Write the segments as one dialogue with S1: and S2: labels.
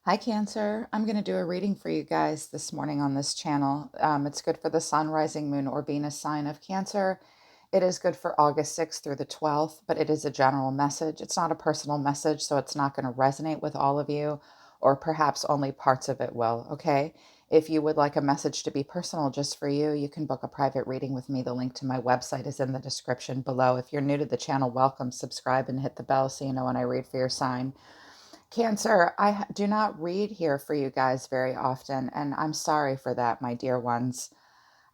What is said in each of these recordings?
S1: Hi, Cancer. I'm going to do a reading for you guys this morning on this channel. It's good for the Sun, Rising, Moon, or Venus sign of Cancer. It is good for August 6th through the 12th, but it is a general message. It's not a personal message, so it's not going to resonate with all of you, or perhaps only parts of it will, okay? If you would like a message to be personal just for you, you can book a private reading with me. The link to my website is in the description below. If you're new to the channel, welcome, subscribe, and hit the bell so you know when I read for your sign. Cancer, do not read here for you guys very often, and I'm sorry for that, my dear ones.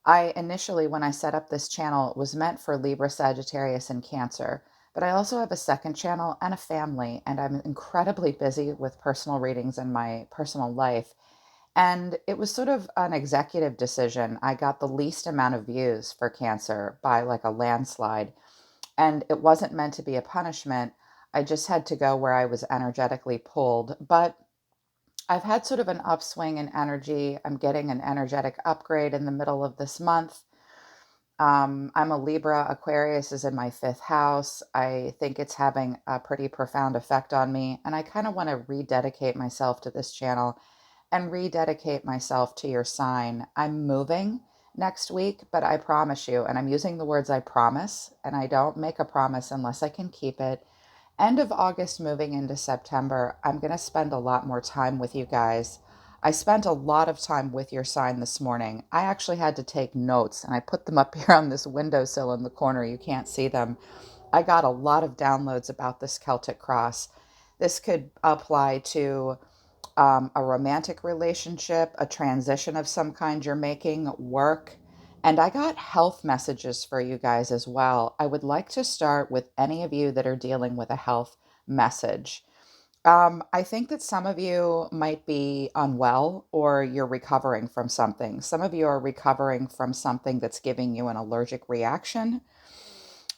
S1: I initially, when I set up this channel, it was meant for Libra, Sagittarius, and Cancer, but I also have a second channel and a family, and I'm incredibly busy with personal readings in my personal life. And it was sort of an executive decision. I got the least amount of views for Cancer by like a landslide. And it wasn't meant to be a punishment. I just had to go where I was energetically pulled. But I've had sort of an upswing in energy. I'm getting an energetic upgrade in the middle of this month. I'm a Libra. Aquarius is in my fifth house. I think it's having a pretty profound effect on me. And I kind of want to rededicate myself to this channel and rededicate myself to your sign. I'm moving next week, but I promise you, and I'm using the words I promise, and I don't make a promise unless I can keep it. End of August, moving into September, I'm going to spend a lot more time with you guys. I spent a lot of time with your sign this morning. I actually had to take notes and I put them up here on this windowsill in the corner. You can't see them. I got a lot of downloads about this Celtic cross. This could apply to a romantic relationship, a transition of some kind you're making, work. And I got health messages for you guys as well. I would like to start with any of you that are dealing with a health message. I think that some of you might be unwell or you're recovering from something. Some of you are recovering from something that's giving you an allergic reaction.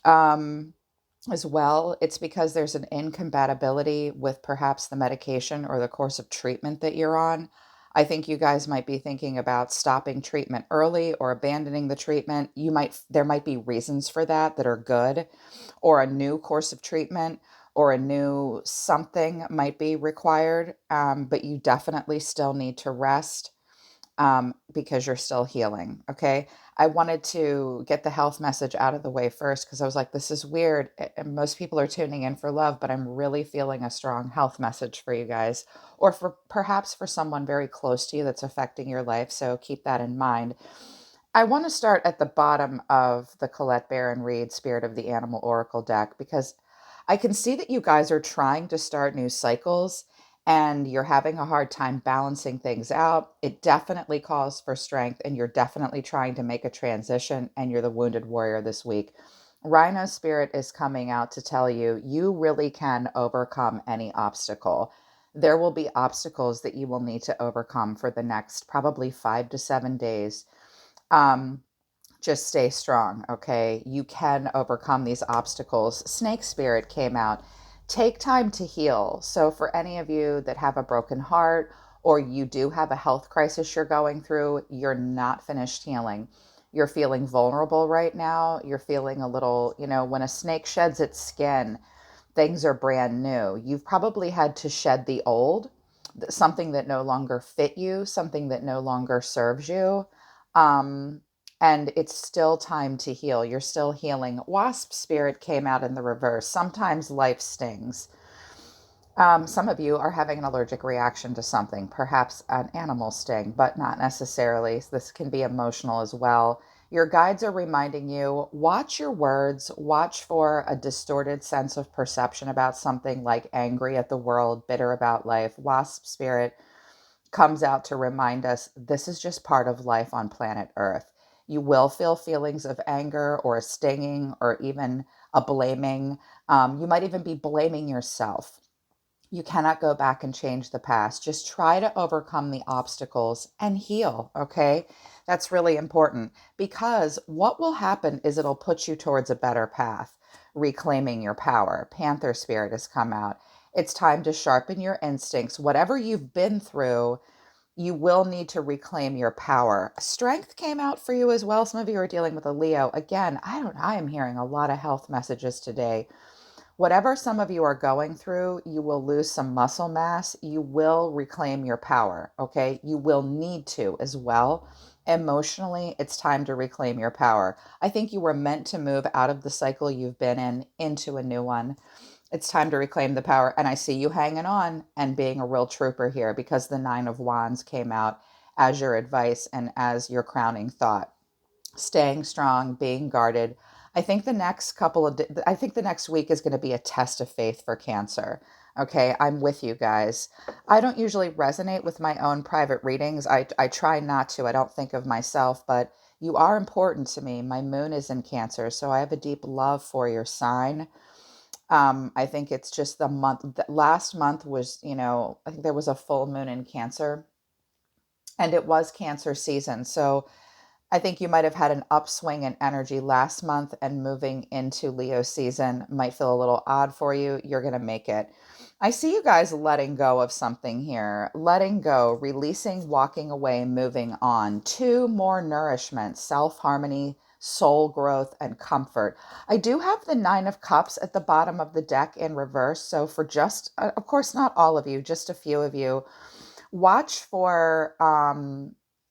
S1: Um, as well, it's because there's an incompatibility with perhaps the medication or the course of treatment that you're on. I think you guys might be thinking about stopping treatment early or abandoning the treatment. There might be reasons for that that are good, or a new course of treatment or a new something might be required, but you definitely still need to rest because you're still healing. Okay. I wanted to get the health message out of the way first because I was like, this is weird. And most people are tuning in for love, but I'm really feeling a strong health message for you guys, or for perhaps for someone very close to you that's affecting your life. So keep that in mind. I want to start at the bottom of the Colette Baron Reid Spirit of the Animal Oracle deck because I can see that you guys are trying to start new cycles and you're having a hard time balancing things out. It definitely calls for strength, and you're definitely trying to make a transition, and you're the wounded warrior this week. Rhino Spirit is coming out to tell you you really can overcome any obstacle. There will be obstacles that you will need to overcome for the next probably 5 to 7 days. Um, just stay strong, okay? You can overcome these obstacles. Snake Spirit came out. Take time to heal. So, for any of you that have a broken heart or you do have a health crisis you're going through, you're not finished healing. You're feeling vulnerable right now. You're feeling a little, when a snake sheds its skin, things are brand new. You've probably had to shed the old, something that no longer fit you, something that no longer serves you. Um, and it's still time to heal. You're still healing. Wasp Spirit came out in the reverse. Sometimes life stings. Some of you are having an allergic reaction to something, perhaps an animal sting, but not necessarily. So this can be emotional as well. Your guides are reminding you, watch your words, watch for a distorted sense of perception about something like angry at the world, bitter about life. Wasp Spirit comes out to remind us this is just part of life on planet Earth. You will feel feelings of anger or a stinging or even a blaming. You might even be blaming yourself. You cannot go back and change the past. Just try to overcome the obstacles and heal, okay? That's really important because what will happen is it'll put you towards a better path, reclaiming your power. Panther Spirit has come out. It's time to sharpen your instincts. Whatever you've been through, you will need to reclaim your power. Strength came out for you as well. Some of you are dealing with a Leo. Again, I am hearing a lot of health messages today. Whatever some of you are going through, you will lose some muscle mass. You will reclaim your power, okay? You will need to as well. Emotionally, it's time to reclaim your power. I think you were meant to move out of the cycle you've been in into a new one. It's time to reclaim the power. And I see you hanging on and being a real trooper here because the Nine of Wands came out as your advice and as your crowning thought. Staying strong, being guarded. I think the next week is going to be a test of faith for Cancer. Okay, I'm with you guys. I don't usually resonate with my own private readings. I try not to. I don't think of myself, but you are important to me. My moon is in Cancer, so I have a deep love for your sign. I think it's just the month. Last month was, I think there was a full moon in Cancer, and it was Cancer season. So I think you might have had an upswing in energy last month, and moving into Leo season might feel a little odd for you. You're going to make it. I see you guys letting go of something here, letting go, releasing, walking away, moving on to more nourishment, self harmony, soul growth, and comfort. I do have the Nine of Cups at the bottom of the deck in reverse. So, for just, of course, not all of you, just a few of you, watch for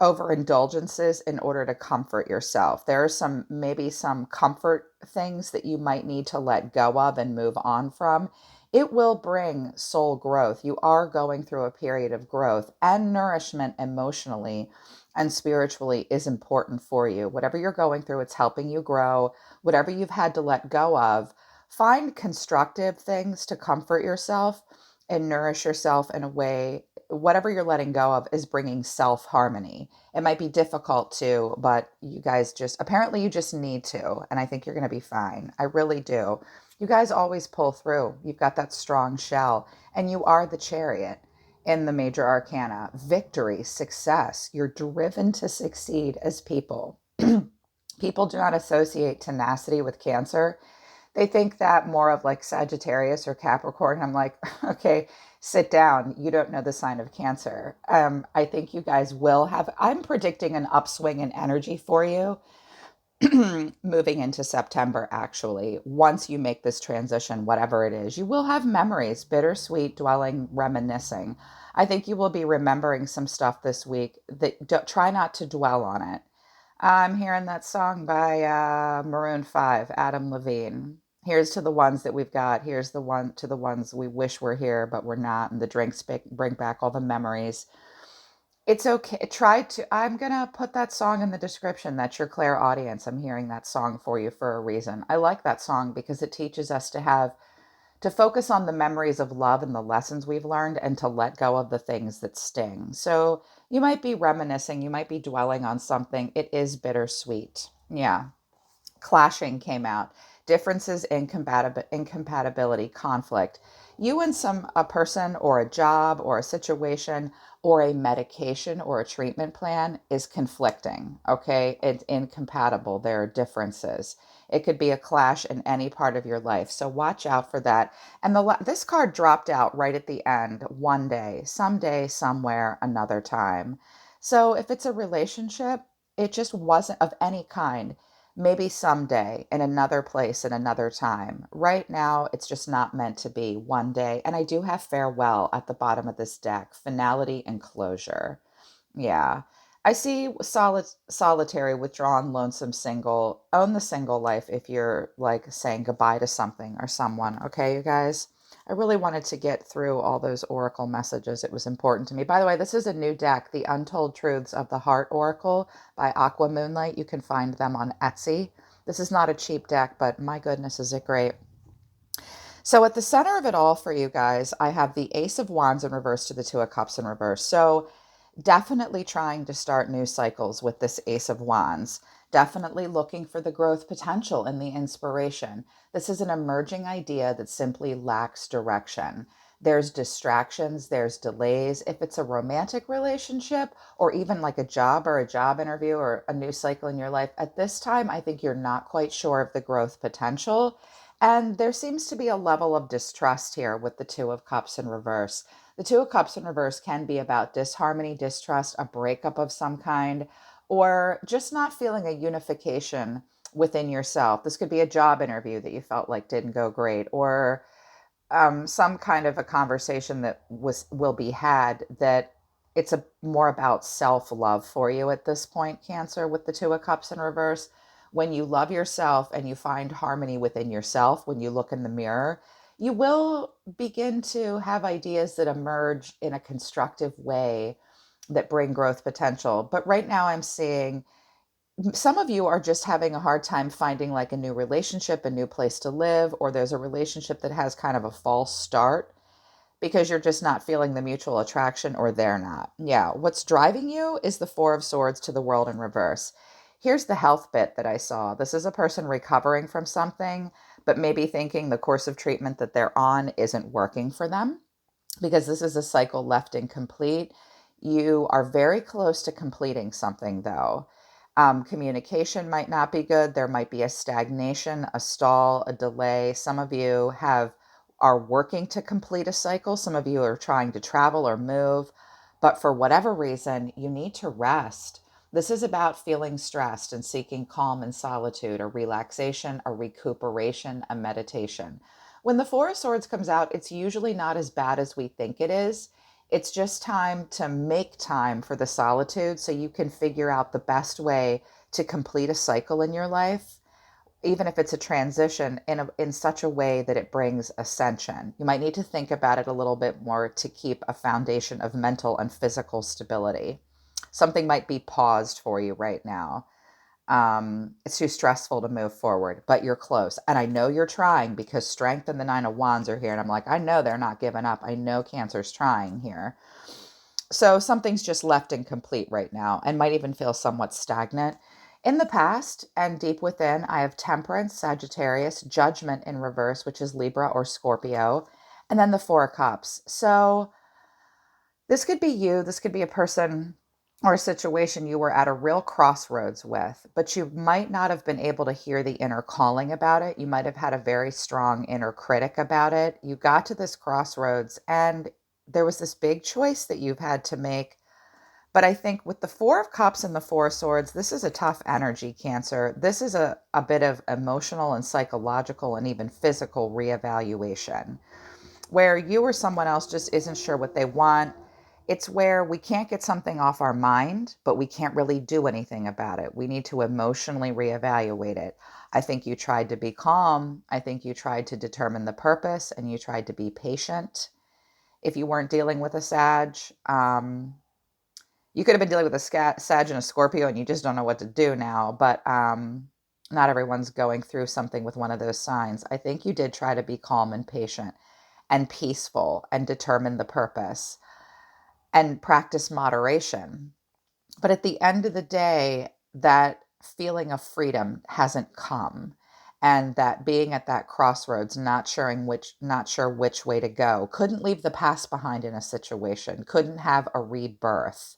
S1: overindulgences in order to comfort yourself. There are maybe some comfort things that you might need to let go of and move on from. It will bring soul growth. You are going through a period of growth, and nourishment emotionally and spiritually is important for you. Whatever you're going through, it's helping you grow. Whatever you've had to let go of, find constructive things to comfort yourself and nourish yourself in a way. Whatever you're letting go of is bringing self harmony. It might be difficult to, but you guys apparently you just need to. And I think you're going to be fine. I really do. You guys always pull through. You've got that strong shell, and you are the Chariot in the major arcana. Victory, success. You're driven to succeed as people. People do not associate tenacity with Cancer. They think that more of like Sagittarius or Capricorn. I'm like, okay, sit down. You don't know the sign of Cancer. I think you guys will have, I'm predicting an upswing in energy for you moving into September, actually. Once you make this transition, whatever it is, you will have memories, bittersweet, dwelling, reminiscing. I think you will be remembering some stuff this week that try not to dwell on it. I'm hearing that song by Maroon 5, Adam Levine. Here's to the ones that we've got. Here's the one to the ones we wish were here, but we're not. And the drinks bring back all the memories. It's okay. I'm going to put that song in the description. That's your Claire audience. I'm hearing that song for you for a reason. I like that song because it teaches us to focus on the memories of love and the lessons we've learned, and to let go of the things that sting. So you might be reminiscing, you might be dwelling on something. It is bittersweet. Yeah. Clashing came out. Differences, incompatibility, conflict. You and a person or a job or a situation or a medication or a treatment plan is conflicting. Okay, it's incompatible. There are differences. It could be a clash in any part of your life, so watch out for that. And this card dropped out right at the end. One day, someday, somewhere, another time. So if it's a relationship, it just wasn't of any kind. Maybe someday, in another place, in another time. Right now, it's just not meant to be. One day. And I do have farewell at the bottom of this deck, finality and closure. Yeah. I see solitary, withdrawn, lonesome, single. Own the single life if you're like saying goodbye to something or someone. Okay, you guys? I really wanted to get through all those oracle messages. It was important to me. By the way, this is a new deck, The Untold Truths of the Heart Oracle by Aqua Moonlight. You can find them on Etsy. This is not a cheap deck, but my goodness, is it great. So at the center of it all for you guys, I have the Ace of Wands in reverse to the Two of Cups in reverse. So definitely trying to start new cycles with this Ace of Wands. Definitely looking for the growth potential and the inspiration. This is an emerging idea that simply lacks direction. There's distractions, there's delays. If it's a romantic relationship or even like a job or a job interview or a new cycle in your life, at this time, I think you're not quite sure of the growth potential. And there seems to be a level of distrust here with the Two of Cups in reverse. The Two of Cups in reverse can be about disharmony, distrust, a breakup of some kind, or just not feeling a unification within yourself. This could be a job interview that you felt like didn't go great, or some kind of a conversation that will be had that it's a more about self-love for you at this point, Cancer, with the Two of Cups in reverse. When you love yourself and you find harmony within yourself, when you look in the mirror, you will begin to have ideas that emerge in a constructive way that bring growth potential. But right now I'm seeing some of you are just having a hard time finding like a new relationship, a new place to live, or there's a relationship that has kind of a false start because you're just not feeling the mutual attraction, or they're not. Yeah, what's driving you is the Four of Swords to the World in reverse. Here's the health bit that I saw. This is a person recovering from something, but maybe thinking the course of treatment that they're on isn't working for them, because this is a cycle left incomplete. You are very close to completing something, though. Communication might not be good. There might be a stagnation, a stall, a delay. Some of you are working to complete a cycle. Some of you are trying to travel or move, but for whatever reason, you need to rest. This is about feeling stressed and seeking calm and solitude, or relaxation, or recuperation, a meditation. When the Four of Swords comes out, it's usually not as bad as we think it is. It's just time to make time for the solitude so you can figure out the best way to complete a cycle in your life, even if it's a transition, in such a way that it brings ascension. You might need to think about it a little bit more to keep a foundation of mental and physical stability. Something might be paused for you right now. It's too stressful to move forward, but you're close. And I know you're trying, because Strength and the Nine of Wands are here. And I'm like, I know they're not giving up. I know Cancer's trying here. So something's just left incomplete right now and might even feel somewhat stagnant. In the past and deep within, I have Temperance, Sagittarius, Judgment in reverse, which is Libra or Scorpio, and then the Four of Cups. So this could be you. This could be a person or a situation you were at a real crossroads with, but you might not have been able to hear the inner calling about it. You might have had a very strong inner critic about it. You got to this crossroads and there was this big choice that you've had to make. But I think with the Four of Cups and the Four of Swords, this is a tough energy, Cancer. This is a bit of emotional and psychological and even physical reevaluation, where you or someone else just isn't sure what they want. It's where we can't get something off our mind, but we can't really do anything about it. We need to emotionally reevaluate it. I think you tried to be calm. I think you tried to determine the purpose, and you tried to be patient. If you weren't dealing with a Sag, you could have been dealing with a Sag and a Scorpio, and you just don't know what to do now. But not everyone's going through something with one of those signs. I think you did try to be calm and patient and peaceful and determine the purpose and practice moderation. But at the end of the day, that feeling of freedom hasn't come. And that being at that crossroads, not sure which way to go, couldn't leave the past behind in a situation, couldn't have a rebirth.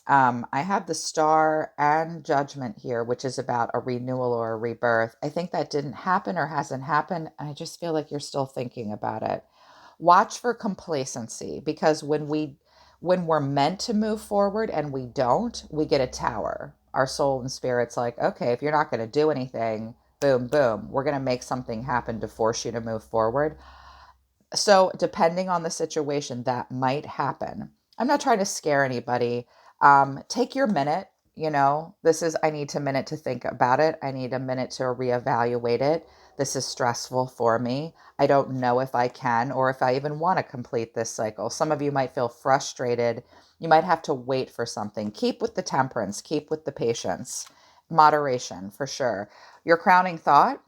S1: I have the Star and Judgment here, which is about a renewal or a rebirth. I think that didn't happen or hasn't happened. I just feel like you're still thinking about it. Watch for complacency, because when we're meant to move forward and we don't, we get a tower. Our soul and spirit's like, okay, if you're not going to do anything, boom, boom, we're going to make something happen to force you to move forward. So depending on the situation, that might happen. I'm not trying to scare anybody. Take your minute. I need a minute to think about it. I need a minute to reevaluate it. This is stressful for me. I don't know if I can or if I even want to complete this cycle. Some of you might feel frustrated. You might have to wait for something. Keep with the temperance, keep with the patience, moderation for sure. Your crowning thought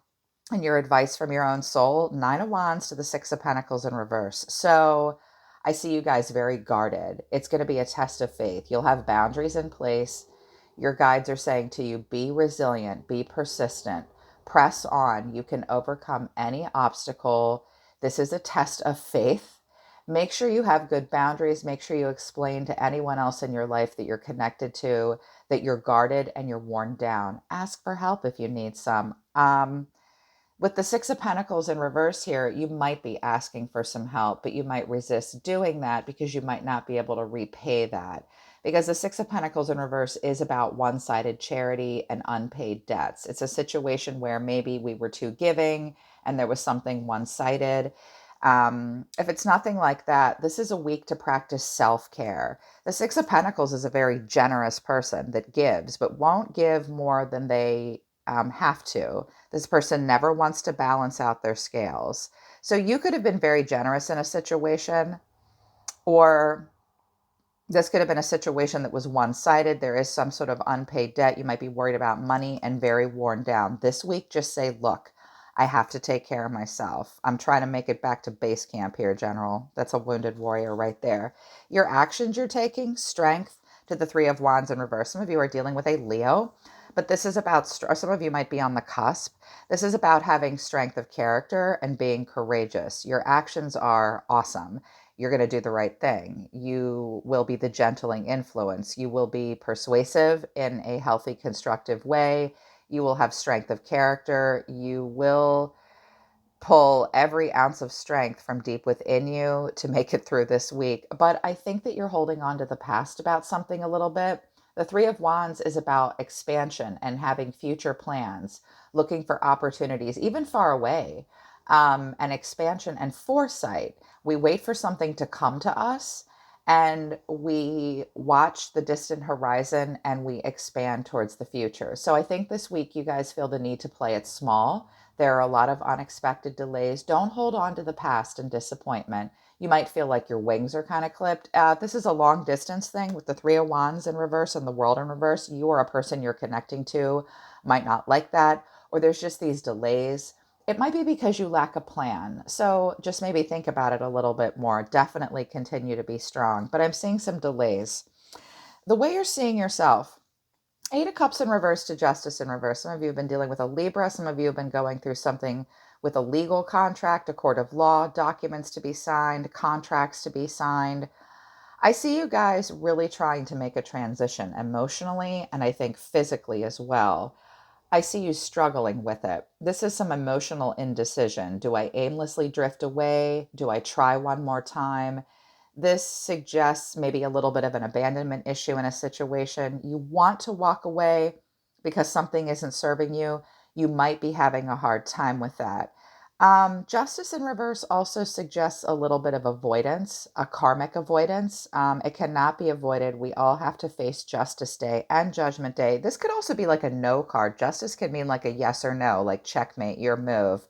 S1: and your advice from your own soul, Nine of Wands to the Six of Pentacles in reverse. So I see you guys very guarded. It's going to be a test of faith. You'll have boundaries in place. Your guides are saying to you, be resilient, be persistent, press on. You can overcome any obstacle. This is a test of faith. Make sure you have good boundaries. Make sure you explain to anyone else in your life that you're connected to that you're guarded and you're worn down. Ask for help if you need some. With the Six of Pentacles in reverse here, you might be asking for some help, but you might resist doing that because you might not be able to repay that. Because the Six of Pentacles in reverse is about one-sided charity and unpaid debts. It's a situation where maybe we were too giving and there was something one-sided. If it's nothing like that, this is a week to practice self-care. The Six of Pentacles is a very generous person that gives, but won't give more than they have to. This person never wants to balance out their scales. So you could have been very generous in a situation, or this could have been a situation that was one-sided. There is some sort of unpaid debt. You might be worried about money and very worn down. This week, just say, look, I have to take care of myself. I'm trying to make it back to base camp here, General. That's a wounded warrior right there. Your actions you're taking, strength to the Three of Wands in reverse. Some of you are dealing with a Leo, but this is about, some of you might be on the cusp. This is about having strength of character and being courageous. Your actions are awesome. You're going to do the right thing. You will be the gentling influence. You will be persuasive in a healthy, constructive way. You will have strength of character. You will pull every ounce of strength from deep within you to make it through this week. But I think that you're holding on to the past about something a little bit. The Three of Wands is about expansion and having future plans, looking for opportunities, even far away, and expansion and foresight. We wait for something to come to us and we watch the distant horizon and we expand towards the future. So I think this week you guys feel the need to play it small. There are a lot of unexpected delays. Don't hold on to the past and disappointment. You might feel like your wings are kind of clipped. This is a long distance thing with the Three of Wands in reverse and the World in reverse. You or a person you're connecting to might not like that, or there's just these delays. It might be because you lack a plan. So just maybe think about it a little bit more. Definitely continue to be strong. But I'm seeing some delays. The way you're seeing yourself, Eight of Cups in reverse to Justice in reverse. Some of you have been dealing with a Libra. Some of you have been going through something with a legal contract, a court of law, documents to be signed, contracts to be signed. I see you guys really trying to make a transition emotionally and I think physically as well. I see you struggling with it. This is some emotional indecision. Do I aimlessly drift away? Do I try one more time? This suggests maybe a little bit of an abandonment issue in a situation. You want to walk away because something isn't serving you. You might be having a hard time with that. Justice in reverse also suggests a little bit of avoidance, a karmic avoidance. It cannot be avoided. We all have to face Justice Day and Judgment Day. This could also be like a no card. Justice can mean like a yes or no, like checkmate, your move.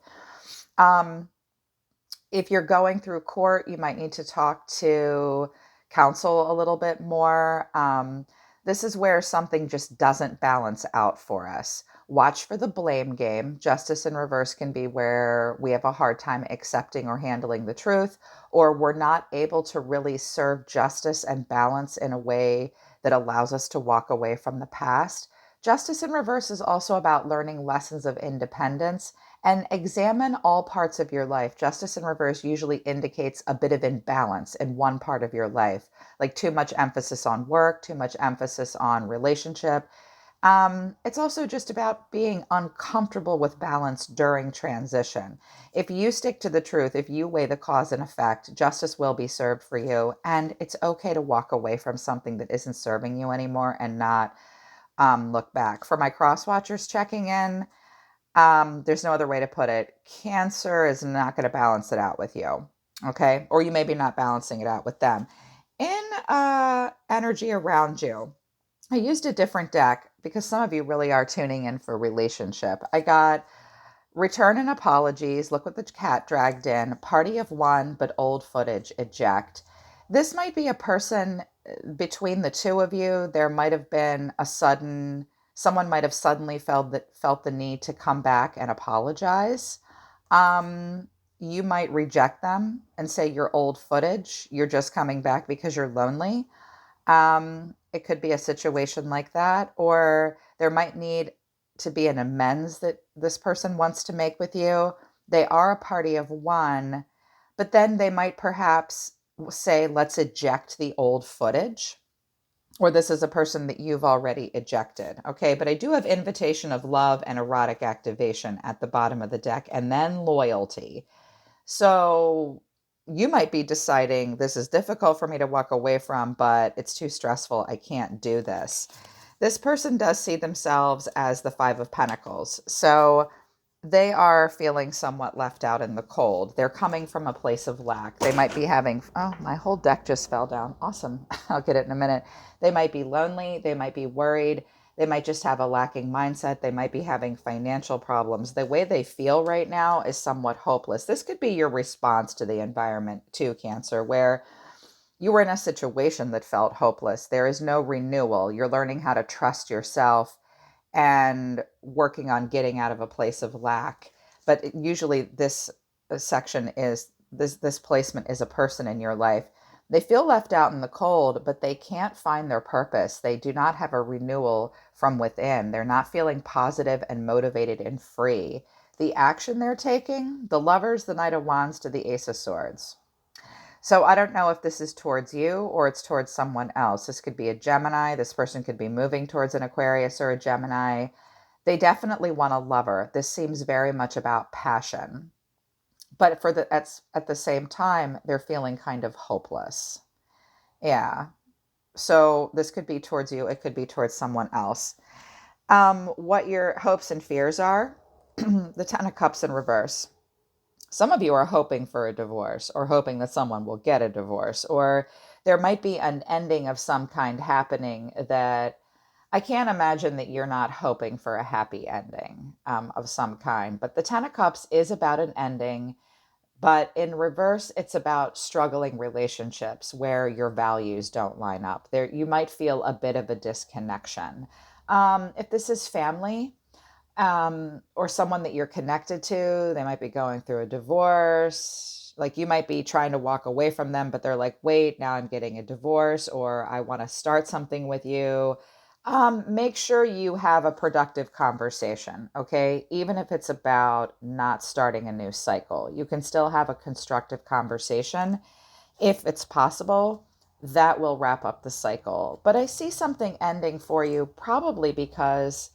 S1: If you're going through court, you might need to talk to counsel a little bit more. This is where something just doesn't balance out for us. Watch for the blame game. Justice in reverse can be where we have a hard time accepting or handling the truth, or we're not able to really serve justice and balance in a way that allows us to walk away from the past. Justice in reverse is also about learning lessons of independence and examine all parts of your life. Justice in reverse usually indicates a bit of imbalance in one part of your life, like too much emphasis on work, too much emphasis on relationship. It's also just about being uncomfortable with balance during transition. If you stick to the truth, if you weigh the cause and effect, justice will be served for you. And it's okay to walk away from something that isn't serving you anymore and not look back. For my cross watchers checking in, there's no other way to put it. Cancer is not going to balance it out with you. Okay. Or you may be not balancing it out with them. In energy around you, I used a different deck because some of you really are tuning in for relationship. I got return and apologies. Look what the cat dragged in. Party of one, but old footage, eject. This might be a person between the two of you. There might have been someone might have suddenly felt the need to come back and apologize. You might reject them and say you're old footage. You're just coming back because you're lonely. It could be a situation like that, or there might need to be an amends that this person wants to make with you. They are a party of one, but then they might perhaps say, let's eject the old footage. or this is a person that you've already ejected. Okay, but I do have invitation of love and erotic activation at the bottom of the deck, and then loyalty. So you might be deciding this is difficult for me to walk away from, but it's too stressful. I can't do this. This person does see themselves as the Five of Pentacles. So they are feeling somewhat left out in the cold. They're coming from a place of lack. They might be having, oh, my whole deck just fell down. Awesome. I'll get it in a minute. They might be lonely. They might be worried. They might just have a lacking mindset. They might be having financial problems. The way they feel right now is somewhat hopeless. This could be your response to the environment too, Cancer, where you were in a situation that felt hopeless. There is no renewal. You're learning how to trust yourself and working on getting out of a place of lack. But usually this section is this placement is a person in your life. They feel left out in the cold, but they can't find their purpose. They do not have a renewal from within. They're not feeling positive and motivated and free. The action they're taking, the Lovers, the Knight of Wands to the Ace of Swords. So I don't know if this is towards you or it's towards someone else. This could be a Gemini. This person could be moving towards an Aquarius or a Gemini. They definitely want a lover. This seems very much about passion. But at the same time, they're feeling kind of hopeless. Yeah. So this could be towards you. It could be towards someone else. What your hopes and fears are, the Ten of Cups in reverse. Some of you are hoping for a divorce or hoping that someone will get a divorce, or there might be an ending of some kind happening that I can't imagine that you're not hoping for a happy ending of some kind. But the Ten of Cups is about an ending, but in reverse, it's about struggling relationships where your values don't line up. There, you might feel a bit of a disconnection. If this is family, or someone that you're connected to, they might be going through a divorce. Like you might be trying to walk away from them, but they're like, wait, now I'm getting a divorce, or I want to start something with you. Make sure you have a productive conversation, okay? Even if it's about not starting a new cycle, you can still have a constructive conversation if it's possible. That will wrap up the cycle. But I see something ending for you, probably because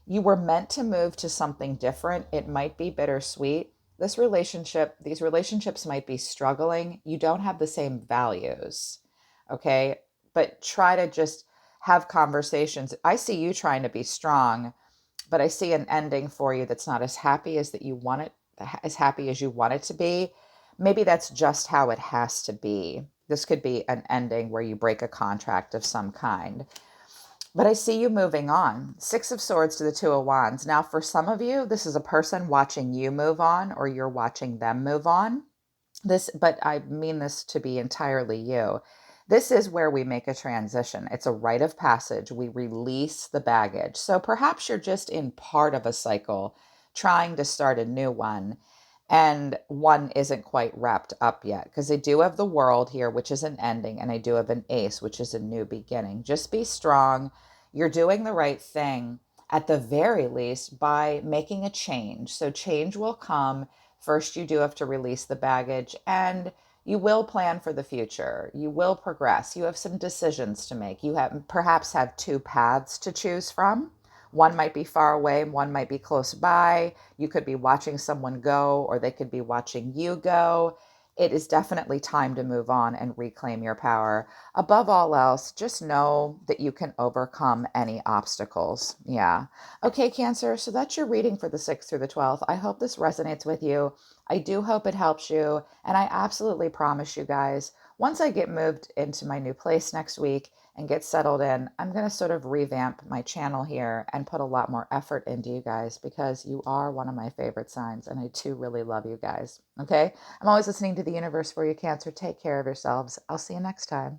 S1: you were meant to move to something different. It might be bittersweet. These relationships might be struggling. You don't have the same values, okay? But try to just have conversations. I see you trying to be strong, but I see an ending for you that's not as happy as that you want it, as happy as you want it to be. Maybe that's just how it has to be. This could be an ending where you break a contract of some kind. But I see you moving on. Six of Swords to the Two of Wands. Now, for some of you, this is a person watching you move on, or you're watching them move on. But I mean this to be entirely you. This is where we make a transition. It's a rite of passage. We release the baggage. So perhaps you're just in part of a cycle, trying to start a new one, and one isn't quite wrapped up yet, because I do have the World here, which is an ending, and I do have an Ace, which is a new beginning. Just be strong. You're doing the right thing, at the very least, by making a change. So change will come. First, you do have to release the baggage, and you will plan for the future. You will progress. You have some decisions to make. You have perhaps have two paths to choose from. One might be far away, one might be close by. You could be watching someone go, or they could be watching you go. It is definitely time to move on and reclaim your power. Above all else, just know that you can overcome any obstacles. Yeah. Okay, Cancer, so that's your reading for the 6th through the 12th. I hope this resonates with you. I do hope it helps you. And I absolutely promise you guys, once I get moved into my new place next week and get settled in, I'm going to sort of revamp my channel here and put a lot more effort into you guys, because you are one of my favorite signs and I too really love you guys. Okay? I'm always listening to the universe for you, Cancer. Take care of yourselves. I'll see you next time.